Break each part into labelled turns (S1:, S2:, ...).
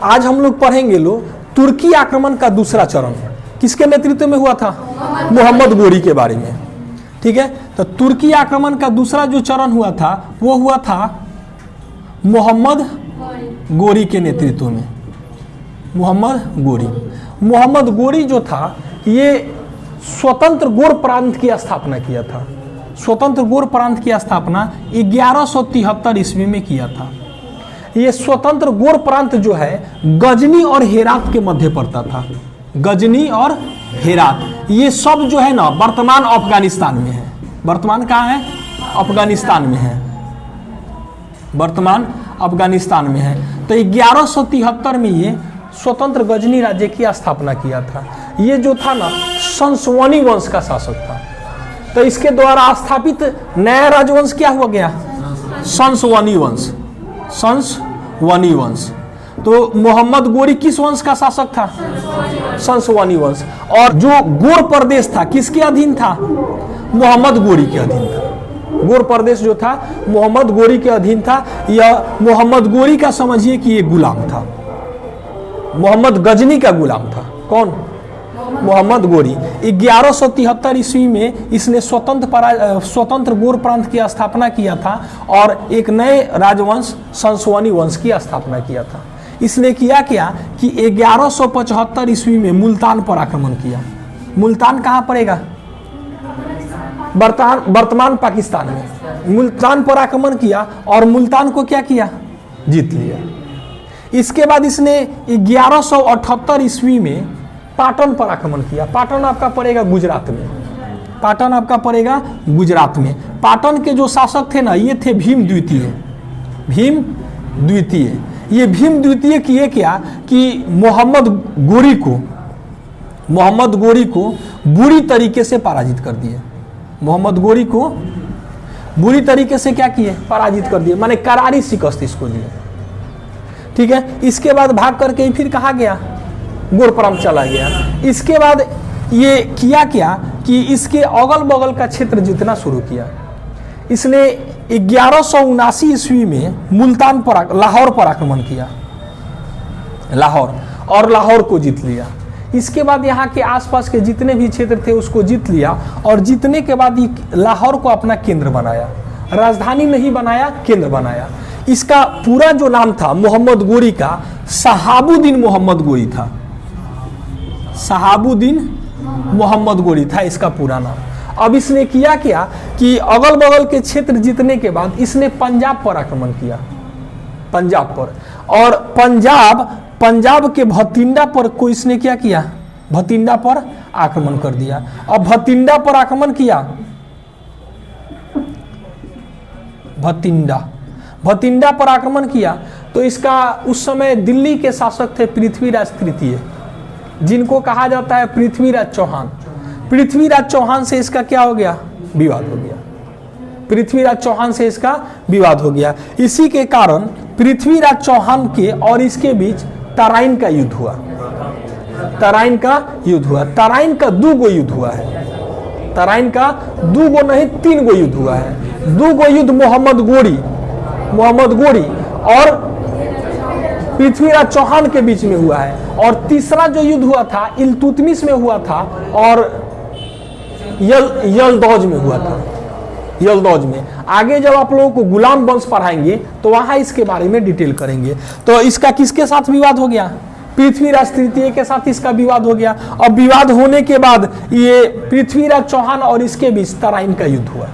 S1: आज हम लोग पढ़ेंगे तुर्की आक्रमण का दूसरा चरण किसके नेतृत्व में हुआ था? मोहम्मद गोरी के बारे में। ठीक है, तो तुर्की आक्रमण का दूसरा जो चरण हुआ था वो हुआ था मोहम्मद गोरी के नेतृत्व में। मोहम्मद गोरी जो था ये स्वतंत्र गोर प्रांत की स्थापना किया था। स्वतंत्र गोर प्रांत की स्थापना 1173 ईस्वी में किया था। ये स्वतंत्र गोर प्रांत जो है गजनी और हेरात के मध्य पड़ता था। गजनी और हेरात ये सब जो है ना वर्तमान अफगानिस्तान में है। वर्तमान कहाँ है? अफगानिस्तान में है। वर्तमान अफगानिस्तान में है। तो 1173 में ये स्वतंत्र गजनी राज्य की स्थापना किया था। ये जो था ना संसवानी वंश का शासक था। तो इसके द्वारा स्थापित नया राजवंश क्या हुआ गया? संसवानी वंश। संसवानी वंश। तो मोहम्मद गोरी किस वंश का शासक था? संसवानी वंश। और जो गोर प्रदेश था किसके अधीन था? मोहम्मद गोरी के अधीन था। गोर प्रदेश जो था मोहम्मद गोरी के अधीन था। यह मोहम्मद गोरी का समझिए कि ये गुलाम था। मोहम्मद गजनी का गुलाम था। कौन? मोहम्मद गोरी। 1173 ईस्वी में इसने स्वतंत्र गोर प्रांत की स्थापना किया था और एक नए राजवंश संसवानी वंश की स्थापना किया था। इसने किया क्या कि 1175 ईस्वी में मुल्तान पर आक्रमण किया। मुल्तान कहाँ पड़ेगा? वर्तमान पाकिस्तान में। मुल्तान पर आक्रमण किया और मुल्तान को क्या किया? जीत लिया। इसके बाद इसने 1178 ईस्वी में पाटन पर आक्रमण किया। पाटन आपका पड़ेगा गुजरात में। पाटन आपका पड़ेगा गुजरात में। पाटन के जो शासक थे ना ये थे भीम द्वितीय। भीम द्वितीय। ये भीम द्वितीय किए क्या कि मोहम्मद गोरी को बुरी तरीके से पराजित कर दिए। मोहम्मद गोरी को बुरी तरीके से क्या किए? पराजित कर दिए, माने करारी शिकस्त इसको दिए। ठीक है, इसके बाद भाग करके फिर कहा गया? गोर प्रांत चला गया। इसके बाद ये किया क्या कि इसके अगल बगल का क्षेत्र जीतना शुरू किया। इसने 1179 ईस्वी में मुल्तान पर लाहौर पर आक्रमण किया। लाहौर को जीत लिया। इसके बाद यहाँ के आसपास के जितने भी क्षेत्र थे उसको जीत लिया और जीतने के बाद ये लाहौर को अपना केंद्र बनाया। राजधानी नहीं बनाया, केंद्र बनाया। इसका पूरा जो नाम था मोहम्मद गोरी का शहाबुद्दीन मोहम्मद गोरी था। शहाबुद्दीन मोहम्मद गोरी था इसका पूरा नाम। अब इसने किया क्या कि अगल बगल के क्षेत्र जीतने के बाद इसने पंजाब पर आक्रमण किया। पंजाब पर। और पंजाब के भतिंडा पर को इसने क्या किया? भतिंडा पर आक्रमण कर दिया। अब भतिंडा पर आक्रमण किया। भतिंडा पर आक्रमण किया तो इसका उस समय दिल्ली के शासक थे पृथ्वीराज तृतीय, जिनको कहा जाता है पृथ्वीराज चौहान। पृथ्वीराज चौहान से इसका क्या हो गया? विवाद हो गया। पृथ्वीराज चौहान से इसका विवाद हो गया। इसी के कारण पृथ्वीराज चौहान के और इसके बीच तराइन का युद्ध हुआ। तराइन का 2 गो युद्ध हुआ है। तराइन का 2 गो नहीं 3 गो युद्ध हुआ है। 2 गो युद्ध मोहम्मद गोरी और पृथ्वीराज चौहान के बीच में हुआ है। और तीसरा जो युद्ध हुआ था इल्तुतमिश में हुआ था और यलदौज में हुआ था। यलदौज में आगे जब आप लोगों को गुलाम वंश पढ़ाएंगे तो वहां इसके बारे में डिटेल करेंगे। तो इसका किसके साथ विवाद हो गया? पृथ्वीराज तृतीय के साथ इसका विवाद हो गया। अब विवाद होने के बाद ये पृथ्वीराज चौहान और इसके बीच तराइन का युद्ध हुआ।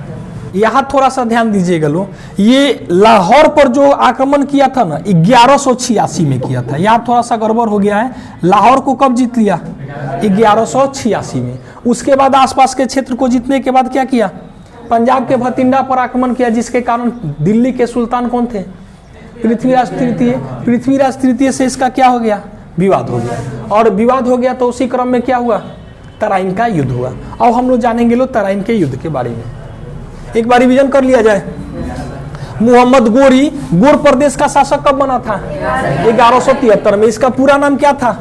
S1: यहाँ थोड़ा सा ध्यान दीजिएगा ये लाहौर पर जो आक्रमण किया था ना 1186 में किया था। यहाँ थोड़ा सा गड़बड़ हो गया है। लाहौर को कब जीत लिया? 1186 में। उसके बाद आसपास के क्षेत्र को जीतने के बाद क्या किया? पंजाब के भतिंडा पर आक्रमण किया, जिसके कारण दिल्ली के सुल्तान कौन थे? पृथ्वीराज तृतीय। पृथ्वीराज तृतीय से इसका क्या हो गया? विवाद हो गया। और विवाद हो गया तो उसी क्रम में क्या हुआ? तराइन का युद्ध हुआ। अब हम लोग जानेंगे तराइन के युद्ध के बारे में। एक बार रिवीजन कर लिया जाए। मोहम्मद गोरी गोर प्रदेश का शासक कब बना था? 1173 में। इसका पूरा नाम क्या था?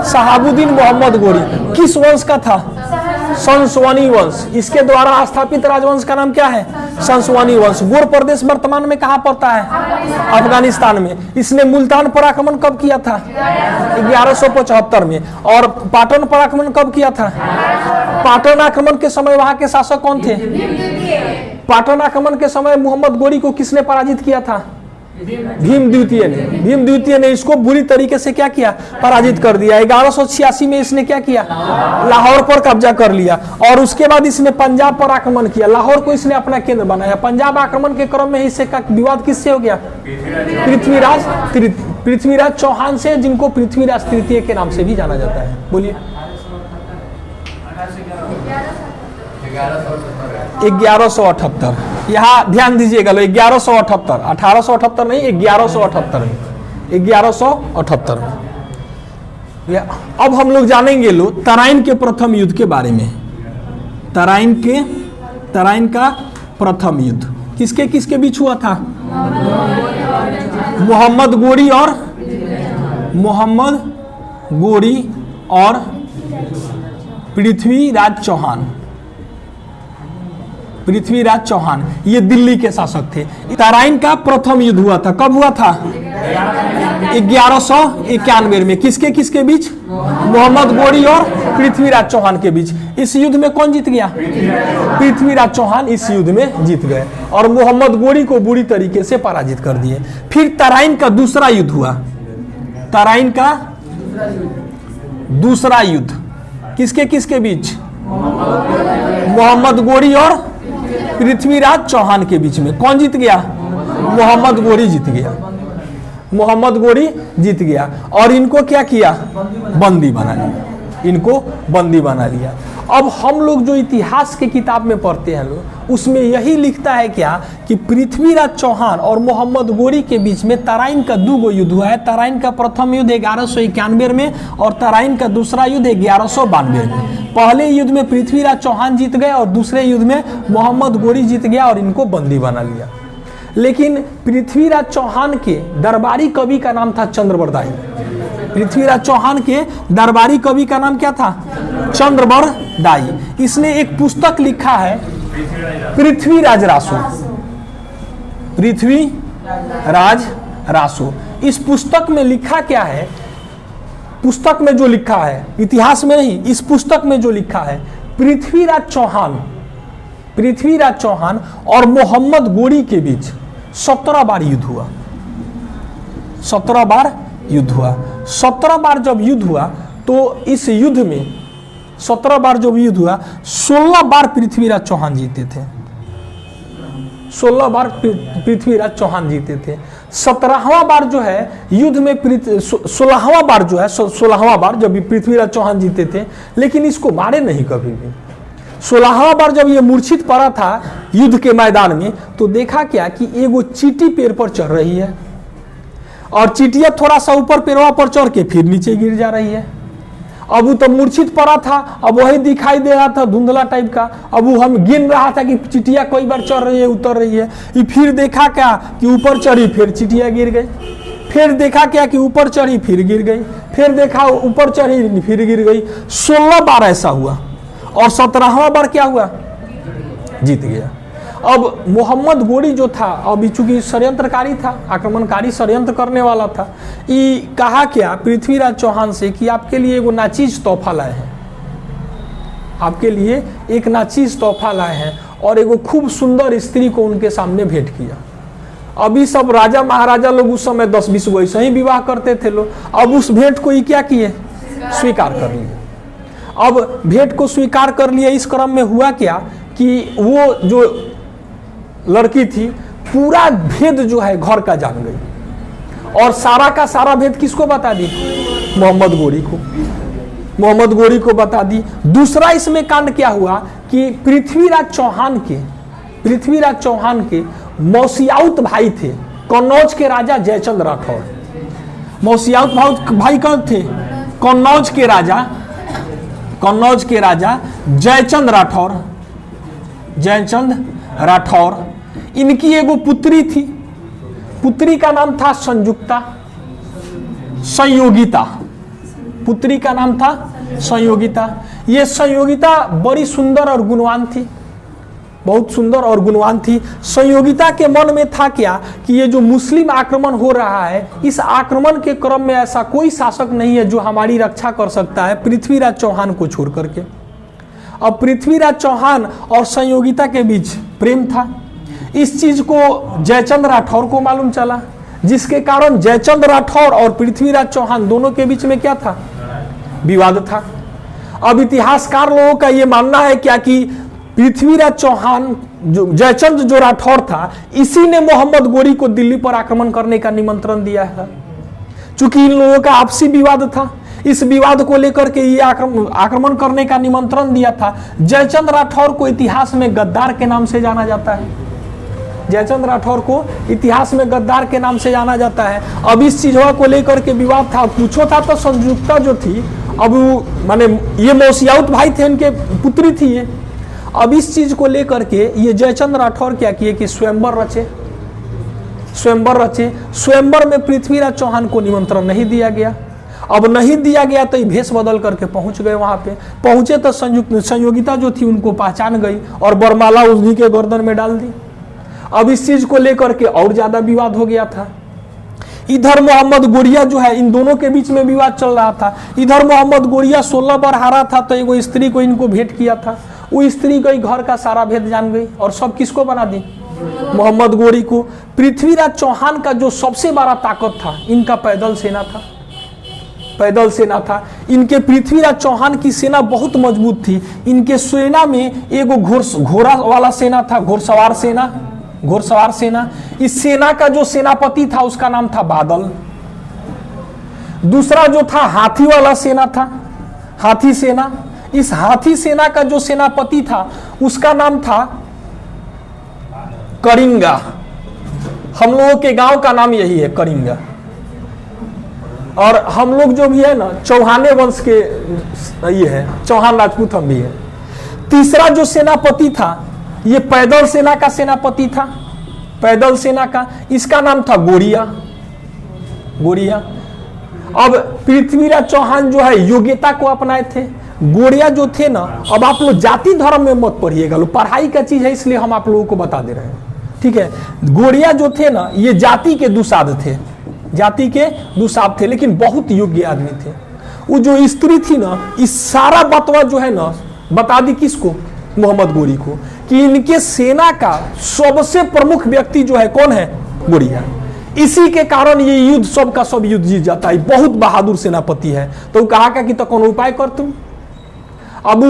S1: शहाबुद्दीन मोहम्मद गोरी। किस वंश का था? संसवानी वंश, इसके द्वारा स्थापित राजवंश का नाम क्या है? संसवानी वंश। गोर प्रदेश वर्तमान में कहाँ पड़ता है? अफगानिस्तान में। इसने मुल्तान पर आक्रमण कब किया था? 1175 में। और पाटन पर आक्रमण कब किया था? पाटन आक्रमण के समय वहां के शासक कौन थे? पाटन आक्रमण के समय मोहम्मद गोरी को किसने पराजित किया था? भीम द्वितीय ने। भीम द्वितीय ने इसको बुरी तरीके से क्या किया? पराजित कर दिया। 1186 में इसने क्या किया? लाहौर पर कब्जा कर लिया। और उसके बाद इसने पंजाब पर आक्रमण किया। लाहौर को इसने अपना केंद्र बनाया। पंजाब आक्रमण के क्रम में इससे का विवाद किससे हो गया? पृथ्वीराज चौहान से, जिनको पृथ्वीराज तृतीय के नाम से भी जाना जाता है। बोलिए। 1178। यहाँ ध्यान दीजिएगा लो, 1178, 1878 नहीं, 1178 में, 1178 में। अब हम लोग जानेंगे लो तराइन के प्रथम युद्ध के बारे में। तराइन का प्रथम युद्ध किसके किसके बीच हुआ था? मोहम्मद गोरी और पृथ्वीराज चौहान, ये दिल्ली के शासक थे। तराइन का प्रथम युद्ध हुआ था। कब हुआ था? 1191 में। किसके किसके बीच? मोहम्मद गोरी और पृथ्वीराज चौहान के बीच। इस युद्ध में कौन जीत गया? पृथ्वीराज चौहान इस युद्ध में जीत गए और मोहम्मद गोरी को बुरी तरीके से पराजित कर दिए। फिर तराइन का दूसरा युद्ध हुआ। तराइन का दूसरा युद्ध किसके किसके बीच? मोहम्मद गोरी और पृथ्वीराज चौहान के बीच में। कौन जीत गया? मोहम्मद गोरी जीत गया। मोहम्मद गोरी जीत गया और इनको क्या किया? बंदी बना लिया। इनको बंदी बना लिया। अब हम लोग जो इतिहास के किताब में पढ़ते हैं लोग, उसमें यही लिखता है क्या कि पृथ्वीराज चौहान और मोहम्मद गोरी के बीच में तराइन का 2 युद्ध हुआ है। तराइन का प्रथम युद्ध 1191 में और तराइन का दूसरा युद्ध 1192 में। पहले युद्ध में पृथ्वीराज चौहान जीत गए और दूसरे युद्ध में मोहम्मद गोरी जीत गया और इनको बंदी बना लिया। लेकिन पृथ्वीराज चौहान के दरबारी कवि का नाम था चंद्रबरदाई। पृथ्वीराज चौहान के दरबारी कवि का नाम क्या था? चंद्रबरदाई। इसने एक पुस्तक लिखा है पृथ्वीराज रासो। इस पुस्तक में लिखा क्या है? पुस्तक में जो लिखा है, इतिहास में नहीं, इस पुस्तक में जो लिखा है, पृथ्वीराज चौहान और मोहम्मद गोरी के बीच 17 बार युद्ध हुआ। 17 बार युद्ध हुआ। 17 बार जब युद्ध हुआ तो इस युद्ध में 17 बार जब युद्ध हुआ 16 बार पृथ्वीराज चौहान जीते थे। 16 बार पृथ्वीराज चौहान जीते थे। 17वां बार जो है युद्ध में 16वां बार जो है 16वां बार जब पृथ्वीराज चौहान जीते थे, लेकिन इसको मारे नहीं कभी भी। 16वां बार जब ये मूर्छित पड़ा था युद्ध के मैदान में, तो देखा क्या कि एगो चींटी पेड़ पर चढ़ रही है और चींटिया थोड़ा सा ऊपर पेड़वा पर चढ़ के फिर नीचे गिर जा रही है। अब वो तो मूर्छित पड़ा था, अब वही दिखाई दे रहा था धुंधला टाइप का। अब वो हम गिन रहा था कि चिटिया कई बार चढ़ रही है, उतर रही है। ये फिर देखा क्या कि ऊपर चढ़ी, फिर चिटिया गिर गई। फिर देखा क्या कि ऊपर चढ़ी, फिर गिर गई। फिर देखा ऊपर चढ़ी, फिर गिर गई। 16 बार ऐसा हुआ और 17वां बार क्या हुआ? जीत गया। अब मोहम्मद गोरी जो था, अब चूंकि षड्यंत्रकारी था, आक्रमणकारी षड्यंत्र करने वाला था, ये कहा क्या पृथ्वीराज चौहान से कि आपके लिए एगो नाचीज तोहफा लाए हैं, आपके लिए एक नाचीज तोहफा लाए हैं। और एगो खूब सुंदर स्त्री को उनके सामने भेंट किया। अभी सब राजा महाराजा लोग उस समय 10-20 गो ऐसे ही विवाह करते थे लोग। अब उस भेंट को ये क्या किए? स्वीकार कर लिए। अब भेंट को स्वीकार कर लिए। इस क्रम में हुआ क्या कि वो जो लड़की थी पूरा भेद जो है घर का जान गई और सारा का सारा भेद किसको बता दी? मोहम्मद गोरी को बता दी। दूसरा इसमें कांड क्या हुआ कि पृथ्वीराज चौहान के मौसियाउत भाई थे, कन्नौज के राजा जयचंद राठौर। मौसियाउत भाई कौन थे? कन्नौज के राजा जयचंद राठौर। इनकी एगो पुत्री थी, पुत्री का नाम था संयोगिता। पुत्री का नाम था संयोगिता। ये संयोगिता बड़ी सुंदर और गुणवान थी, बहुत सुंदर और गुणवान थी। संयोगिता के मन में था क्या कि ये जो मुस्लिम आक्रमण हो रहा है, इस आक्रमण के क्रम में ऐसा कोई शासक नहीं है जो हमारी रक्षा कर सकता है पृथ्वीराज चौहान को छोड़ करके। अब पृथ्वीराज चौहान और संयोगिता के बीच प्रेम था। इस चीज को जयचंद राठौर को मालूम चला, जिसके कारण जयचंद राठौर और पृथ्वीराज चौहान दोनों के बीच में क्या था, विवाद था। अब इतिहासकार लोगों का यह मानना है क्या कि पृथ्वीराज चौहान जो जयचंद जो राठौर था, इसी ने मोहम्मद गोरी को दिल्ली पर आक्रमण करने का निमंत्रण दिया है। चूंकि इन लोगों का आपसी विवाद था, इस विवाद को लेकर के ये आक्रमण करने का निमंत्रण दिया था। जयचंद राठौर को इतिहास में गद्दार के नाम से जाना जाता है। जयचंद राठौर को इतिहास में गद्दार के नाम से जाना जाता है। अब इस चीजों को लेकर के विवाद था। पूछो था तो संयुक्ता जो थी, अब माने ये मौसियाउत भाई थे, इनके पुत्री थी ये। अब इस चीज को लेकर के ये जयचंद राठौर क्या किए कि स्वयंवर रचे। स्वयंवर में पृथ्वीराज चौहान को निमंत्रण नहीं दिया गया। अब नहीं दिया गया तो ये भेष बदल करके पहुंच गए। वहां पे पहुंचे तो संयोगिता जो थी उनको पहचान गई और बरमाला उन्हीं के गर्दन में डाल दी। अब इस चीज को लेकर के और ज्यादा विवाद हो गया था। इधर मोहम्मद गोरिया जो है, इन दोनों के बीच में विवाद चल रहा था। इधर मोहम्मद गोरिया 16 बार हारा था तो एक स्त्री को इनको भेंट किया था। वो स्त्री गई, घर का सारा भेद जान गई और सब किसको बना दी, मोहम्मद गोरी को। पृथ्वीराज चौहान का जो सबसे बड़ा ताकत था, इनका पैदल सेना था। पैदल सेना था इनके। पृथ्वीराज चौहान की सेना बहुत मजबूत थी। इनके सेना में एक घोड़ा वाला सेना था, घोड़सवार सेना। इस सेना का जो सेनापति था उसका नाम था बादल। दूसरा जो था हाथी वाला सेना था, हाथी सेना। इस हाथी सेना का जो सेनापति था उसका नाम था करिंगा। हम लोगों के गांव का नाम यही है, करिंगा। और हम लोग जो भी है ना, चौहाने वंश के ये है, चौहान राजपूत हम भी है। तीसरा जो सेनापति था, ये पैदल सेना का सेनापति था, पैदल सेना का। इसका नाम था गोरिया। अब पृथ्वीराज चौहान जो है योग्यता को अपनाए थे। गोरिया जो थे ना, अब आप लोग जाति धर्म में मत पढ़िएगा, लो पढ़ाई का चीज है इसलिए हम आप लोगों को बता दे रहे हैं, ठीक है। गोरिया जो थे ना, ये जाति के दुसाध थे, जाति के दुसाध थे, लेकिन बहुत योग्य आदमी थे। वो जो स्त्री थी ना, इस सारा बतवा जो है ना बता दी किसको, मोहम्मद गोरी को, कि इनके सेना का सबसे प्रमुख व्यक्ति जो है कौन है, गोरिया। इसी के कारण ये युद्ध सब का सब युद्ध जीत जाता है। बहुत बहादुर सेनापति है। तो कहा कि तो कौन उपाय कर तुम। अब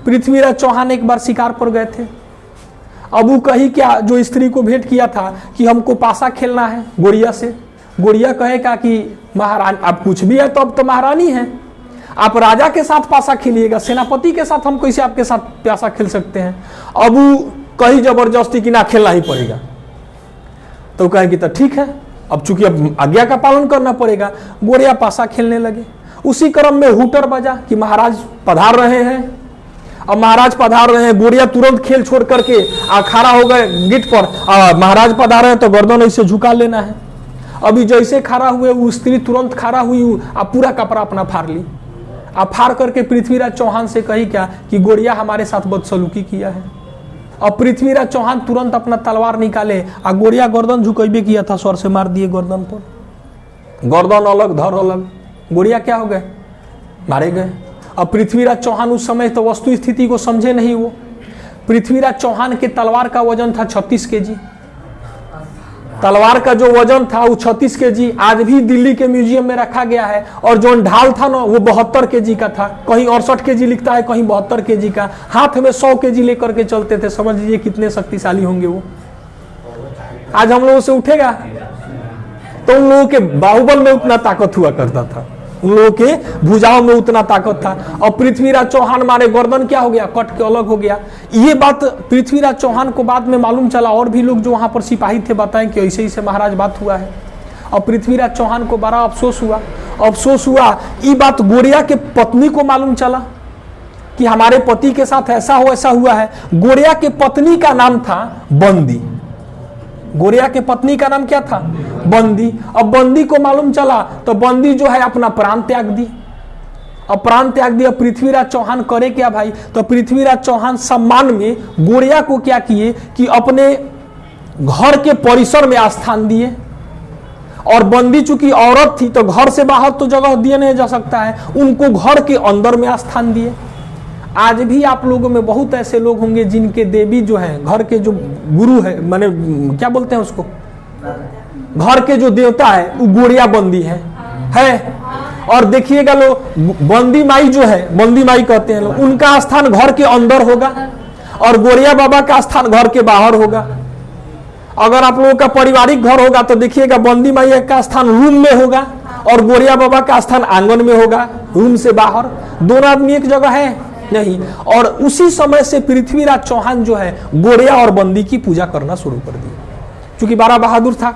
S1: पृथ्वीराज चौहान एक बार शिकार पर गए थे। अब कही क्या, जो स्त्री को भेंट किया था कि हमको पासा खेलना है गोरिया से। गोरिया कहेगा कि महारानी, आप कुछ भी है तो अब तो महारानी है, आप राजा के साथ पासा खेलिएगा, सेनापति के साथ हम कैसे आपके साथ पासा खेल सकते हैं। अब कही जबरदस्ती कि ना खेलना ही पड़ेगा। तो कहेगी तो ठीक है, अब चूंकि अब आज्ञा का पालन करना पड़ेगा। गोरिया पासा खेलने लगे। उसी क्रम में हुटर बजा कि महाराज पधार रहे हैं। अब महाराज पधार रहे हैं, गोरिया तुरंत खेल छोड़ करके खड़ा हो गए गेट पर। महाराज पधार रहे हैं तो गर्दन ऐसे झुका लेना है। अभी जैसे खड़ा हुए वो स्त्री तुरंत खड़ा हुई, पूरा कपड़ा अपना फाड़ ली। फाड़ करके पृथ्वीराज चौहान से कही क्या कि गोरिया हमारे साथ बदसलूकी किया है। अब पृथ्वीराज चौहान तुरंत अपना तलवार निकाले, गोरिया गर्दन झुकैबे किया था, स्वर से मार दिए गर्दन पर। गर्दन अलग, धड़ अलग। गोरिया क्या हो गए, मारे गए। अब पृथ्वीराज चौहान उस समय तो वस्तु स्थिति को समझे नहीं। वो पृथ्वीराज चौहान के तलवार का वजन था 36 केजी। तलवार का जो वजन था वो 36 केजी आज भी दिल्ली के म्यूजियम में रखा गया है। और जो ढाल था ना वो 72 केजी का था। कहीं 68 केजी लिखता है, कहीं 72 केजी का। हाथ में 100 केजी लेकर के चलते थे। समझ लीजिए कितने शक्तिशाली होंगे वो। आज हम लोगों से उठेगा तो उन लोगों के बाहुबल में उतना ताकत हुआ करता था, उन लोगों के भुजाओं में उतना ताकत था। और पृथ्वीराज चौहान मारे गर्दन क्या हो गया, कट के अलग हो गया। ये बात पृथ्वीराज चौहान को बाद में मालूम चला। और भी लोग जो वहां पर सिपाही थे बताएं कि ऐसे ही से महाराज बात हुआ है। और पृथ्वीराज चौहान को बड़ा अफसोस हुआ। ये बात गोरिया के पत्नी को मालूम चला कि हमारे पति के साथ ऐसा हुआ है। गोरिया के पत्नी का नाम था बंदी। गोरिया के पत्नी का नाम क्या था, बंदी। अब बंदी को मालूम चला तो बंदी जो है अपना प्राण त्याग दी। अब प्राण त्याग दिया। पृथ्वीराज चौहान करे क्या भाई? तो पृथ्वीराज चौहान सम्मान में गोरिया को क्या किए कि अपने घर के परिसर में स्थान दिए, और बंदी चूंकि औरत थी तो घर से बाहर तो जगह दिया नहीं जा सकता है, उनको घर के अंदर में स्थान दिए। आज भी आप लोगों में बहुत ऐसे लोग होंगे जिनके देवी जो है, घर के जो गुरु है, माने क्या बोलते हैं उसको, घर के जो देवता है वो गोरिया बंदी है। और देखिएगा लोग, बंदी माई जो है, बंदी माई कहते हैं लोग, उनका स्थान घर के अंदर होगा और गोरिया बाबा का स्थान घर के बाहर होगा। अगर आप लोगों का पारिवारिक घर होगा तो देखिएगा बंदी माई का स्थान रूम में होगा और गोरिया बाबा का स्थान आंगन में होगा, रूम से बाहर। दोनों आदमी एक जगह है नहीं। और उसी समय से पृथ्वीराज चौहान जो है गोरिया और बंदी की पूजा करना शुरू कर दिया, क्योंकि बारा बहादुर था।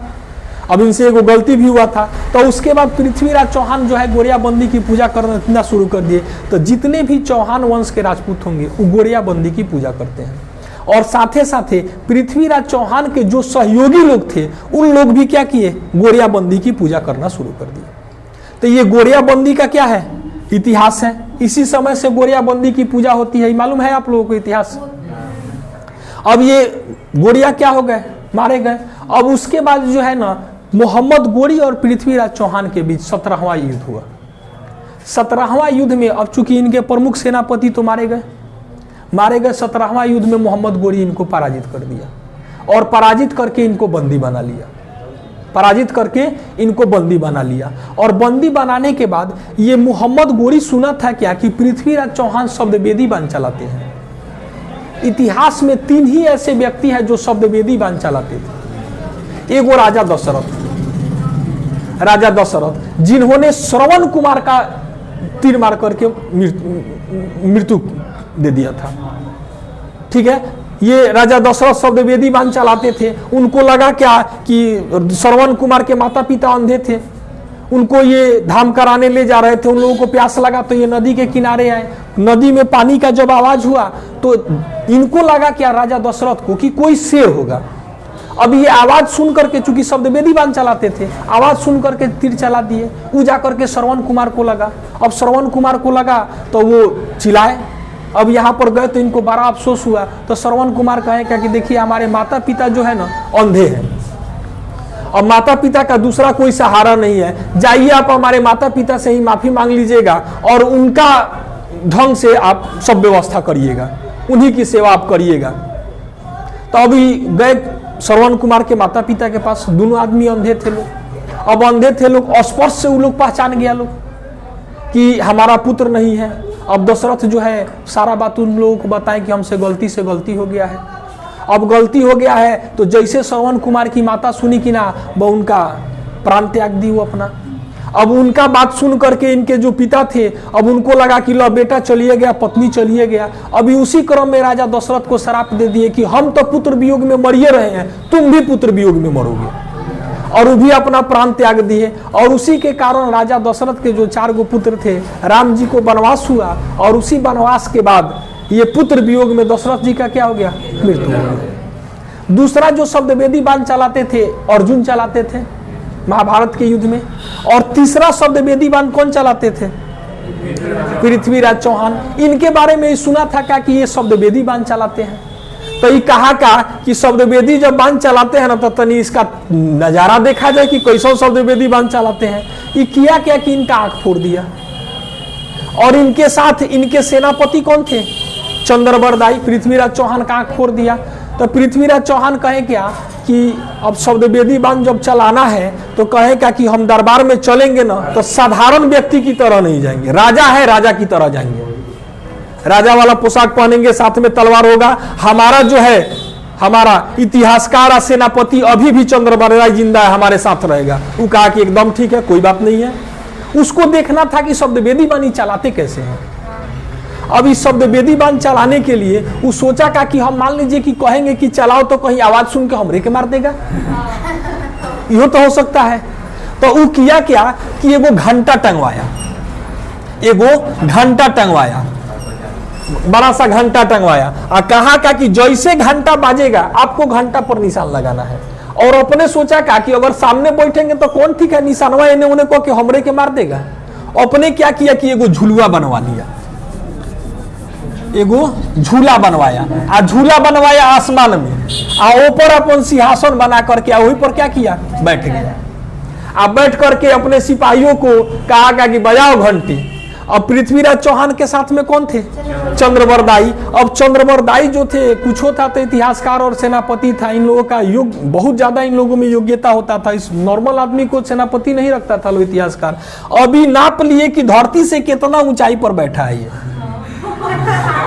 S1: अब इनसे एक गलती भी हुआ था, तो उसके बाद पृथ्वीराज चौहान जो है गोरिया बंदी की पूजा करना शुरू कर दिए। तो जितने भी चौहान वंश के राजपूत होंगे वो गोरिया बंदी की पूजा करते हैं। और साथे साथे पृथ्वीराज चौहान के जो सहयोगी लोग थे उन लोग भी क्या किए, गोरिया बंदी की पूजा करना शुरू कर दिए। तो ये गोरिया बंदी का क्या है, इतिहास है। इसी समय से गोरिया बंदी की पूजा होती है, मालूम है आप लोगों को इतिहास। अब ये गोरिया क्या हो गए, मारे गए। अब उसके बाद जो है ना, मोहम्मद गोरी और पृथ्वीराज चौहान के बीच 17वां युद्ध हुआ। 17वां युद्ध में अब चूंकि इनके प्रमुख सेनापति तो मारे गए 17वां युद्ध में मोहम्मद गोरी इनको पराजित कर दिया और पराजित करके इनको बंदी बना लिया। और बंदी बनाने के बाद ये मोहम्मद गोरी सुना था क्या कि पृथ्वीराज चौहान शब्दवेदी बांध चलाते हैं। इतिहास में 3 ही ऐसे व्यक्ति हैं जो शब्दवेदी बांध चलाते थे। एक वो राजा दशरथ जिन्होंने श्रवण कुमार का तीर मार करके मृत्यु दे दिया था। ठीक है, ये राजा दशरथ शब्दवेदी बांध चलाते थे। उनको लगा क्या कि श्रवण कुमार के माता पिता अंधे थे, उनको ये धाम कराने ले जा रहे थे, उन लोगों को प्यास लगा तो ये नदी के किनारे आए। नदी में पानी का जब आवाज हुआ तो इनको लगा क्या, राजा दशरथ को, कि कोई शेर होगा। अब ये आवाज सुन करके, चूंकि शब्दवेदी बांध चलाते थे, आवाज सुन करके तीर चला दिए। वो जा करके श्रवण कुमार को लगा। अब श्रवण कुमार को लगा तो वो चिल्लाए। अब यहाँ पर गए तो इनको बड़ा अफसोस हुआ। तो श्रवण कुमार कहे क्या कि देखिए हमारे माता पिता जो है ना अंधे हैं, अब माता पिता का दूसरा कोई सहारा नहीं है, जाइए आप हमारे माता पिता से ही माफी मांग लीजिएगा और उनका ढंग से आप सब व्यवस्था करिएगा, उन्हीं की सेवा आप करिएगा। तो अभी गए श्रवण कुमार के माता पिता के पास। दोनों आदमी अंधे थे लोग। अब अंधे थे लोग, स्पर्श से वो लोग पहचान गया लोग कि हमारा पुत्र नहीं है। अब दशरथ जो है सारा बात उन लोगों को बताए कि हमसे गलती हो गया है। अब गलती हो गया है तो जैसे श्रवण कुमार की माता सुनी कि ना, वो उनका प्राण त्याग दी वो अपना। अब उनका बात सुन करके इनके जो पिता थे, अब उनको लगा कि लो बेटा चलिए गया, पत्नी चलिए गया। अभी उसी क्रम में राजा दशरथ को श्राप दे दिए कि हम तो पुत्र वियोग में मरिए रहे हैं, तुम भी पुत्र वियोग में मरोगे, और वो भी अपना प्राण त्याग दिए। और उसी के कारण राजा दशरथ के जो 4 गो पुत्र थे, राम जी को वनवास हुआ और उसी वनवास के बाद ये पुत्र वियोग में दशरथ जी का क्या हो गया, मृत्यु हो गया। दूसरा जो शब्दवेदी बांध चलाते थे अर्जुन चलाते थे महाभारत के युद्ध में। और तीसरा शब्दवेदी बांध कौन चलाते थे, पृथ्वीराज चौहान। इनके बारे में सुना था क्या कि ये शब्दवेदी बांध चलाते हैं। तो ये कहा का कि शब्दवेदी जब बांध चलाते हैं ना तो तनी इसका नजारा देखा जाए कि कैसा शब्दवेदी बांध चलाते हैं। ये किया क्या कि इनका आंख फोड़ दिया। और इनके साथ इनके सेनापति कौन थे, चंद्रबरदाई। पृथ्वीराज चौहान का आंख फोड़ दिया। तो पृथ्वीराज चौहान कहे क्या कि अब शब्दवेदी बांध जब चलाना है तो कहे क्या कि हम दरबार में चलेंगे ना तो साधारण व्यक्ति की तरह नहीं जाएंगे, राजा है राजा की तरह जाएंगे। राजा वाला पोशाक पहनेंगे, साथ में तलवार होगा। हमारा जो है, हमारा इतिहासकार सेनापति अभी भी चंद्रबरदाई जिंदा है, हमारे साथ रहेगा। वो कहा कि एकदम ठीक है, कोई बात नहीं है। उसको देखना था कि शब्दवेदी बांध चलाते कैसे हैं। अब इस शब्दवेदी बांध चलाने के लिए वो सोचा का कि हम मान लीजिए कि कहेंगे कि चलाओ तो कहीं आवाज सुन के हमरे के मार देगा, यो तो हो सकता है। तो वो किया क्या कि एगो घंटा टंगवाया, बड़ा सा घंटा टंगवाया और कहा का कि जैसे घंटा बाजेगा आपको घंटा पर निशान लगाना है। और अपने सोचा का कि अगर सामने बैठेंगे तो कौन ठीक है, निशानवा इन्हें उन्हें को कि हमरे के मार देगा। अपने क्या किया कि एगो झुलुआ बनवा लिया, एगो झूला बनवाया, आ झूला बनवाया आसमान में, आ ऊपर अपन सिंहासन बना करके वही पर क्या किया, बैठ गया। अब बैठ करके अपने सिपाहियों को कहा कि बजाओ घंटी। अब पृथ्वीराज चौहान के साथ में कौन थे, चंद्रवरदाई। अब चंद्रवरदाई जो थे कुछ होता था इतिहासकार और सेनापति था, इन लोगों का योग बहुत ज्यादा इन लोगों में योग्यता होता था, इस नॉर्मल आदमी को सेनापति नहीं रखता था लोग इतिहासकार। अभी नाप लिए कि धरती से कितना ऊंचाई पर बैठा है ये,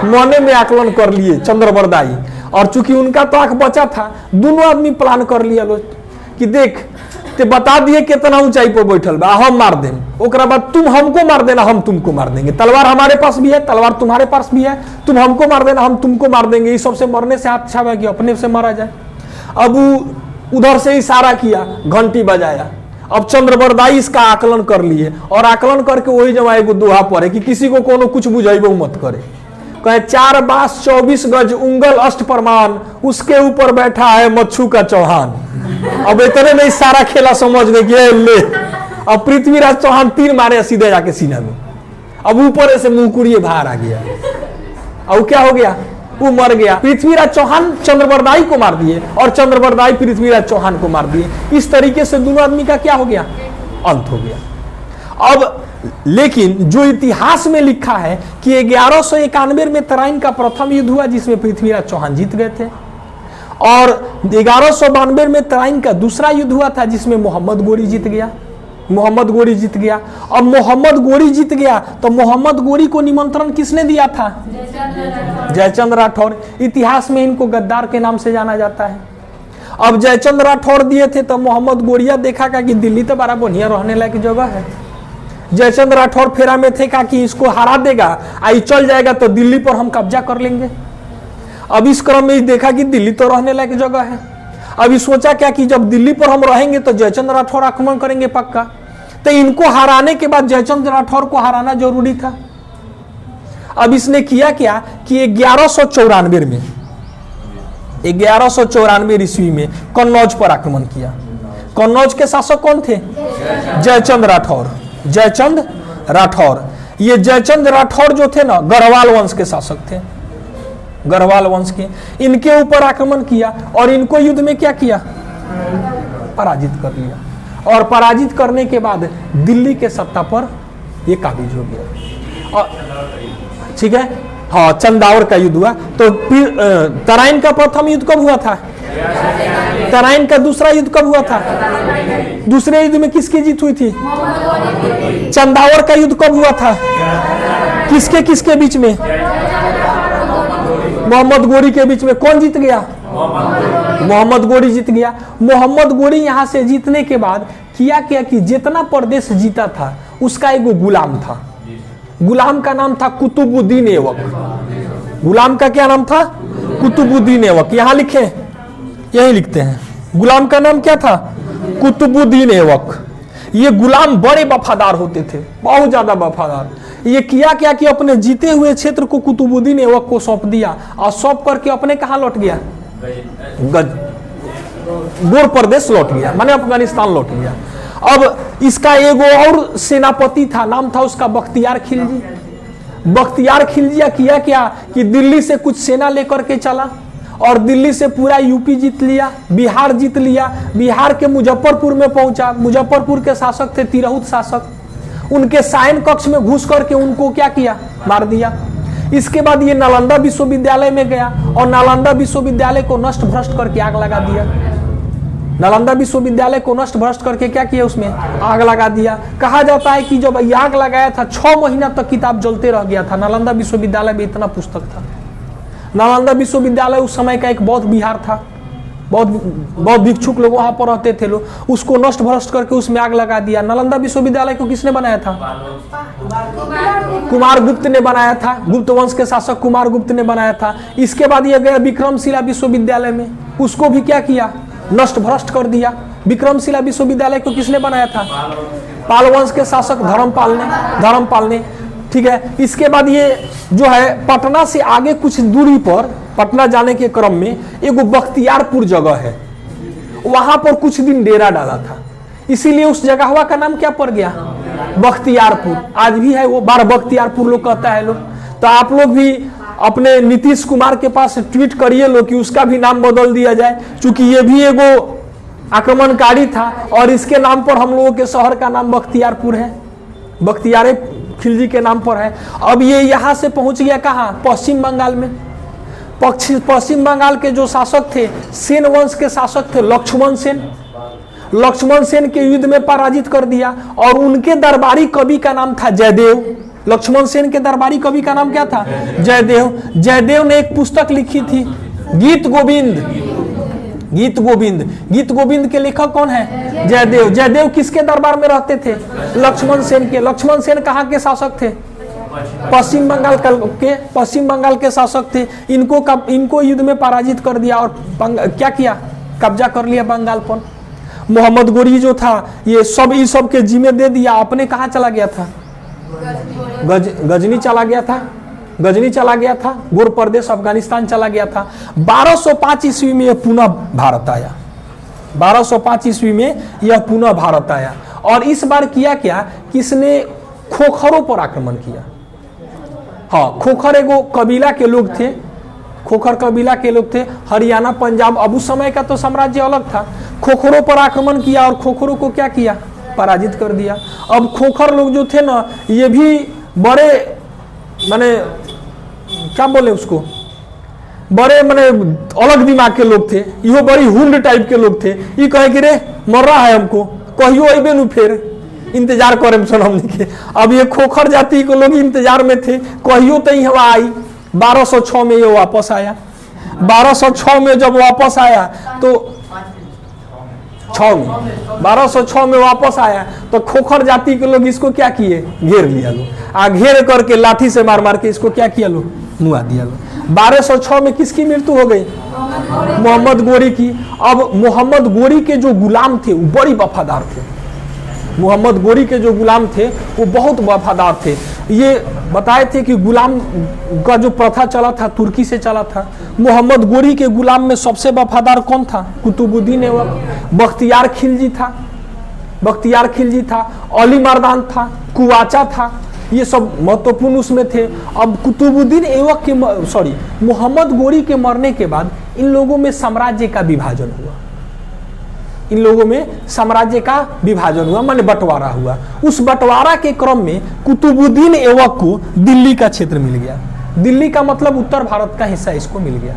S1: मौने में आकलन कर लिए चंद्रवरदाई। और चूंकि उनका तो आंख बचा था, दोनों आदमी प्लान कर लिया लो कि देख ते बता दिए कितना ऊंचाई पर बैठल बा, हम मार दें, ओकरा बाद तुम हमको मार देना, हम तुमको मार देंगे। तलवार हमारे पास भी है, तलवार तुम्हारे पास भी है, तुम हमको मार देना, हम तुमको मार देंगे। इस सबसे मरने से अच्छा है कि अपने से मारा जाए। अब उधर से इशारा किया, घंटी बजाया। अब चंद्रवरदाई इसका आकलन कर लिए और आकलन करके वही जमा एगो दोहा पड़े कि किसी को कोनो कुछ बुझाइबो मत करे। कहे 4 बांस 24 गज उंगल अष्ट प्रमाण, उसके ऊपर बैठा है मच्छू का चौहान। अब इतने में सारा खेला समझ गए कि ले। अब पृथ्वीराज चौहान तीर मारे सीधे जाके सीना में। अब ऊपर से मुंहकुड़िए बाहर आ गया। अब क्या हो गया, वो मर गया। पृथ्वीराज चौहान चंद्रवरदाई को मार दिए और चंद्रवरदाई पृथ्वीराज चौहान को मार दिए। इस तरीके से दोनों आदमी का क्या हो गया, अंत हो गया। अब लेकिन जो इतिहास में लिखा है कि 1191 में तराइन का प्रथम युद्ध हुआ जिसमें पृथ्वीराज चौहान जीत गए थे, और 1192 में तराइन का दूसरा युद्ध हुआ था जिसमें मोहम्मद गोरी जीत गया। मोहम्मद गोरी जीत गया। अब मोहम्मद गोरी जीत गया तो मोहम्मद गोरी को निमंत्रण किसने दिया था, जयचंद राठौर। इतिहास में इनको गद्दार के नाम से जाना जाता है। अब जयचंद राठौर दिए थे तो मोहम्मद गोरिया देखा कि दिल्ली तो बड़ा बढ़िया रहने लायक जगह है। जयचंद राठौर फेरा में थे कि इसको हरा देगा, आई चल जाएगा तो दिल्ली पर हम कब्जा कर लेंगे। अब इस क्रम में देखा कि दिल्ली तो रहने लायक जगह है। अभी सोचा क्या कि जब दिल्ली पर हम रहेंगे तो जयचंद राठौर आक्रमण करेंगे पक्का, तो इनको हराने के बाद जयचंद राठौर को हराना जरूरी था। अब इसने किया क्या कि 1194 में 1194 ईस्वी में कन्नौज पर आक्रमण किया। कन्नौज के शासक कौन थे, जयचंद राठौर। जयचंद राठौर, ये जयचंद राठौर जो थे ना गढ़वाल वंश के शासक थे, गढ़वाल वंश के। इनके ऊपर आक्रमण किया और इनको युद्ध में क्या किया, पराजित कर लिया। और पराजित करने के बाद दिल्ली के सत्ता पर ये काबिज हो गया। और ठीक है, हाँ, चंदावर का युद्ध हुआ। तो तराइन का प्रथम युद्ध कब हुआ था, तराइन का दूसरा युद्ध कब हुआ था, दूसरे युद्ध में किसकी जीत हुई थी, चंदावर का युद्ध कब हुआ था, किसके किसके बीच में, मोहम्मद गोरी के बीच में। कौन जीत गया, मोहम्मद गोरी जीत गया। मोहम्मद गोरी यहां से जीतने के बाद किया क्या कि जितना प्रदेश जीता था उसका एगो गुलाम था। गुलाम का नाम था कुतुबुद्दीन ऐबक। गुलाम का क्या नाम था, कुतुबुद्दीन ऐबक। यहां लिखे, यही लिखते हैं। गुलाम का नाम क्या था, कुतुबुद्दीन ऐबक। ये गुलाम बड़े वफादार होते थे, बहुत ज्यादा वफादार। ये किया क्या कि अपने जीते हुए क्षेत्र को कुतुबुद्दीन ऐबक को सौंप दिया और सौंप करके अपने कहां लौट गया, गोर प्रदेश लौट गया, माने अफगानिस्तान लौट गया। अब इसका एगो और सेनापति था, नाम था उसका बख्तियार खिलजी। बख्तियार खिलजी किया क्या कि दिल्ली से कुछ सेना लेकर के चला और दिल्ली से पूरा यूपी जीत लिया, बिहार जीत लिया। बिहार के मुजफ्फरपुर में पहुंचा। मुजफ्फरपुर के शासक थे तिरहुत शासक। उनके सायन कक्ष में घुस करके उनको क्या किया, मार दिया। इसके बाद ये नालंदा विश्वविद्यालय में गया और नालंदा विश्वविद्यालय को नष्ट भ्रष्ट करके आग लगा दिया। नालंदा विश्वविद्यालय को नष्ट भ्रष्ट करके क्या किया, उसमें आग लगा दिया। कहा जाता है कि जब ये आग लगाया था 6 महीना तक किताब जलते रह गया था। नालंदा विश्वविद्यालय में इतना पुस्तक था। नालंदा विश्वविद्यालय उस समय का एक बौद्ध विहार था, बहुत भिक्षुक लोग वहां पर रहते थे लोग, उसको नष्ट भ्रष्ट करके उसमें आग लगा दिया। नालंदा विश्वविद्यालय को किसने बनाया था, कुमार गुप्त ने बनाया था। गुप्त वंश के शासक कुमार गुप्त ने बनाया था। इसके बाद ये गया विक्रमशिला विश्वविद्यालय में, उसको भी क्या किया, नष्ट भ्रष्ट कर दिया। विक्रमशिला विश्वविद्यालय को किसने बनाया था, पाल वंश के शासक धर्मपाल ने। ठीक है, इसके बाद ये जो है पटना से आगे कुछ दूरी पर, पटना जाने के क्रम में एगो बख्तियारपुर जगह है, वहां पर कुछ दिन डेरा डाला था, इसीलिए उस जगह का नाम क्या पड़ गया, बख्तियारपुर, आज भी है वो, बार बख्तियारपुर लोग कहता है लोग। तो आप लोग भी अपने नीतीश कुमार के पास ट्वीट करिए लो कि उसका भी नाम बदल दिया जाए, क्योंकि ये भी एगो आक्रमणकारी था और इसके नाम पर हम लोगों के शहर का नाम बख्तियारपुर है, बख्तियार खिलजी के नाम पर है। अब ये यहाँ से पहुंच गया कहाँ? पश्चिम बंगाल में। पश्चिम बंगाल के जो शासक थे, सेन वंश के शासक थे लक्ष्मण सेन। लक्ष्मण सेन के युद्ध में पराजित कर दिया और उनके दरबारी कवि का नाम था जयदेव। लक्ष्मण सेन के दरबारी कवि का नाम क्या था? जयदेव। जयदेव ने एक पुस्तक लिखी थी, गीत गोविंद। गीत गोविंद, गीत गोविंद के लेखक कौन है? जयदेव। जयदेव किसके दरबार में रहते थे? लक्ष्मण सेन के। लक्ष्मण सेन कहाँ के शासक थे? पश्चिम बंगाल के शासक थे। इनको युद्ध में पराजित कर दिया और क्या किया? कब्जा कर लिया बंगाल पर। मोहम्मद गोरी जो था ये सब के जिम्मे दे दिया। अपने कहाँ चला गया था? गजनी चला गया था। गजनी चला गया था, गोर प्रदेश अफगानिस्तान चला गया था। 1205 ईस्वी में यह पुनः भारत आया। 1205 ईस्वी में यह पुनः भारत आया और इस बार किया क्या कि इसने खोखरों पर आक्रमण किया। हाँ, खोखर एगो कबीला के लोग थे, खोखर कबीला के लोग थे, हरियाणा पंजाब। अब उस समय का तो साम्राज्य अलग था। खोखरों पर आक्रमण किया और खोखरों को क्या किया? पराजित कर दिया। अब खोखर लोग जो थे ना, ये भी बड़े माने क्या बोले उसको, बड़े माने अलग दिमाग के लोग थे। यो बड़ी हुंड टाइप के लोग थे। ये कहे कि रे मर रहा है हमको, कहियो अबे नु फिर इंतजार करे सुन हमने के। अब ये खोखर जाति के लोग इंतजार में थे, कहियो तो हवा आई। 1206 में ये वापस आया। 1206 में जब वापस आया तो 1206 में वापस आया तो खोखर जाति के लोग इसको क्या किए? घेर लिया लो। घेर करके लाठी से मार मार के इसको क्या किया लो? मुआ दिया लो। 1206 में किसकी मृत्यु हो गई? मोहम्मद गोरी की। अब मोहम्मद गोरी के जो गुलाम थे वो बड़ी वफादार थे। मोहम्मद गोरी के जो गुलाम थे वो बहुत वफादार थे। ये बताए थे कि गुलाम का जो प्रथा चला था तुर्की से चला था। मोहम्मद गोरी के गुलाम में सबसे वफादार कौन था? कुतुबुद्दीन ऐबक। बख्तियार खिलजी था, बख्तियार खिलजी था, अली मर्दान था, कुवाचा था, ये सब महत्वपूर्ण उसमें थे। अब कुतुबुद्दीन ऐबक के मोहम्मद गोरी के मरने के बाद इन लोगों में साम्राज्य का विभाजन हुआ। इन लोगों में साम्राज्य का विभाजन हुआ, माने बंटवारा हुआ। उस बंटवारा के क्रम में कुतुबुद्दीन ऐबक को दिल्ली का क्षेत्र मिल गया। दिल्ली का मतलब उत्तर भारत का हिस्सा इसको मिल गया।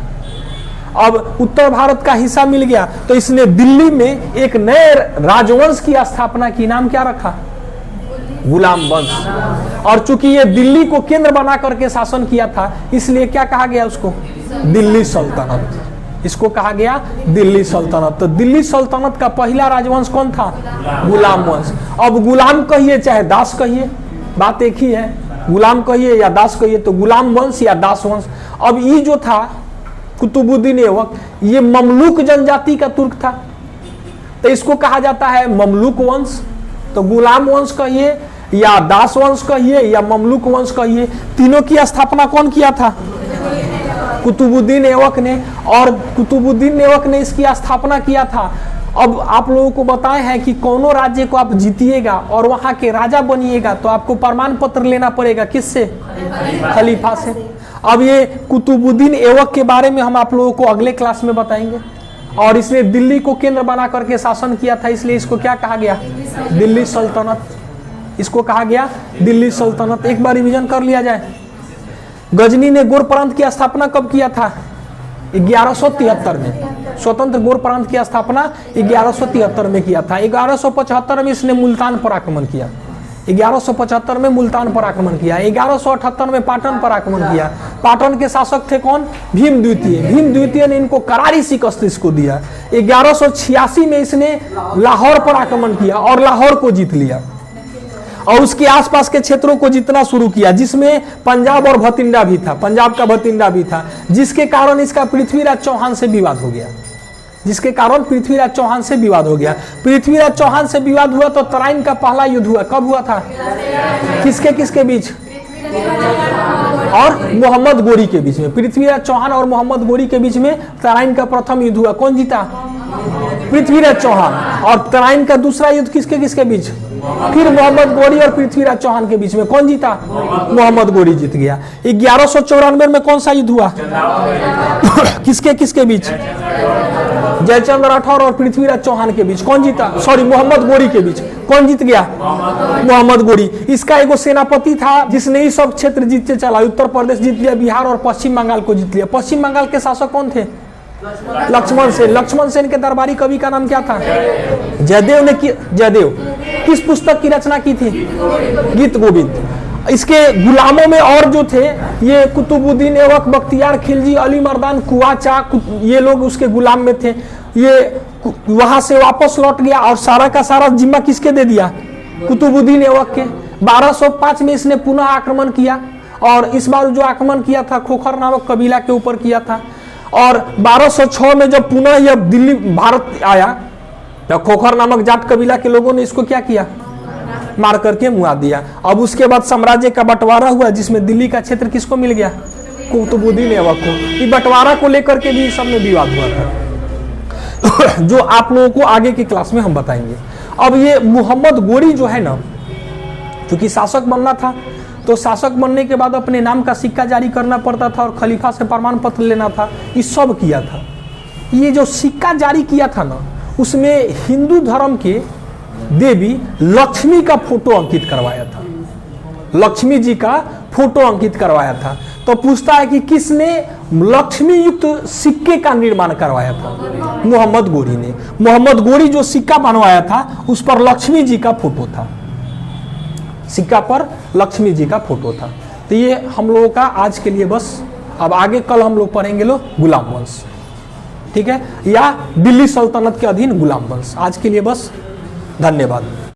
S1: अब उत्तर भारत का हिस्सा मिल गया तो इसने दिल्ली में एक नए राजवंश की स्थापना की। नाम क्या रखा? गुलाम वंश। और चूंकि ये दिल्ली को केंद्र बना करके शासन किया था, इसलिए क्या कहा गया उसको? दिल्ली सल्तनत। इसको कहा गया दिल्ली सल्तनत। तो दिल्ली सल्तनत का पहला राजवंश कौन था? गुलाम वंश। अब गुलाम कहिए चाहे दास कहिए, बात एक ही है। गुलाम कहिए या दास कहिए, तो गुलाम वंश या दास वंश। अब ये जो था कुतुबुद्दीन ऐबक, ये ममलूक जनजाति का तुर्क था, तो इसको कहा जाता है ममलूक वंश। तो गुलाम वंश कहिए या दास वंश कहिए या ममलूक वंश कहिए, तीनों की स्थापना कौन किया था? कुतुबुद्दीन ऐबक ने। और कुतुबुद्दीन ऐबक ने इसकी स्थापना किया था। अब आप लोगों को बताए हैं कि कोनो राज्य को आप जीतिएगा और वहां के राजा बनिएगा तो आपको प्रमाण पत्र लेना पड़ेगा। किससे? खलीफा से। अब ये कुतुबुद्दीन ऐबक के बारे में हम आप लोगों को अगले क्लास में बताएंगे। और इसने दिल्ली को केंद्र बना करके शासन किया था, इसलिए इसको क्या कहा गया? दिल्ली सल्तनत। इसको कहा गया दिल्ली सल्तनत। एक बार रिवीजन कर लिया जाए। गजनी ने गोर प्रांत की स्थापना कब किया था? 1173 में। स्वतंत्र गोर प्रांत की स्थापना 1173 में किया था। 1175 में इसने मुल्तान पर आक्रमण किया। 1175 में मुल्तान पर आक्रमण किया। 1178 में पाटन पर आक्रमण किया। पाटन के शासक थे कौन? भीम द्वितीय। भीम द्वितीय ने इनको करारी शिकस्त इसको दिया। 1186 में इसने लाहौर पर आक्रमण किया और लाहौर को जीत लिया और उसके आसपास के क्षेत्रों को जीतना शुरू किया, जिसमें पंजाब और भटिंडा भी था, पंजाब का भटिंडा भी था, जिसके कारण इसका पृथ्वीराज चौहान से विवाद हो गया। जिसके कारण पृथ्वीराज चौहान से विवाद हो गया। पृथ्वीराज चौहान से विवाद हुआ तो तराइन का पहला युद्ध हुआ। कब हुआ था? किसके किसके बीच? और मोहम्मद गोरी के बीच में। पृथ्वीराज चौहान और मोहम्मद गोरी के बीच में तराइन का प्रथम युद्ध हुआ। कौन जीता? पृथ्वीराज चौहान। और तराइन का दूसरा युद्ध किसके किसके बीच? फिर मोहम्मद गोरी और पृथ्वीराज चौहान के बीच में कौन जीता? मोहम्मद गोरी जीत गया। 1194 में कौन सा युद्ध हुआ? किसके किसके बीच? जयचंद राठौर और पृथ्वीराज चौहान के बीच। कौन जीता? सॉरी, मोहम्मद गोरी के बीच। कौन जीत गया? मोहम्मद गोरी। इसका एगो सेनापति था जिसने ही सब क्षेत्र जीतते चला। उत्तर प्रदेश जीत लिया, बिहार और पश्चिम बंगाल को जीत लिया। पश्चिम बंगाल के शासक कौन थे? लक्ष्मण सेन। लक्ष्मण सेन के दरबारी कवि का नाम क्या था? जयदेव ने जयदेव किस पुस्तक की रचना की थी? गीत गोविंद। इसके गुलामों में और जो थे ये कुतुबुद्दीन ऐबक, बख्तियार खिलजी, अली मर्दान कुआचा, ये लोग उसके गुलाम में थे। ये वहां से वापस लौट गया और सारा का सारा जिम्मा किसके दे दिया? कुतुबुद्दीन ऐबक के। 1205 में इसने पुनः आक्रमण किया और इस बार जो आक्रमण किया था खोखर नामक कबीला के ऊपर किया था। और 1206 में जब पुनः यह दिल्ली भारत आया तो खोखर नामक जाट कबीला के लोगों ने इसको क्या किया? मार करके मुआ दिया। अब उसके बाद साम्राज्य का बंटवारा हुआ जिसमें दिल्ली का क्षेत्र किसको मिल गया? कुतुबुद्दीन ऐबक को। ये बंटवारा को लेकर के भी सब में विवाद हुआ था जो आप लोगों को आगे की क्लास में हम बताएंगे। अब ये मोहम्मद गोरी जो है ना, क्योंकि शासक बनना था तो शासक बनने के बाद अपने नाम का सिक्का जारी करना पड़ता था और खलीफा से प्रमाण पत्र लेना था, ये सब किया था। ये जो सिक्का जारी किया था ना, उसमें हिंदू धर्म के देवी लक्ष्मी का फोटो अंकित करवाया था। लक्ष्मी जी का फोटो अंकित करवाया था। तो पूछता है कि किसने लक्ष्मी युक्त सिक्के का निर्माण करवाया था? मोहम्मद गोरी ने। मोहम्मद गोरी जो सिक्का बनवाया था उस पर लक्ष्मी जी का फोटो था। सिक्का पर लक्ष्मी जी का फोटो था। तो ये हम लोगों का आज के लिए बस। अब आगे कल हम लोग पढ़ेंगे गुलाम वंश, ठीक है, या दिल्ली सल्तनत के अधीन गुलाम वंश। आज के लिए बस, धन्यवाद।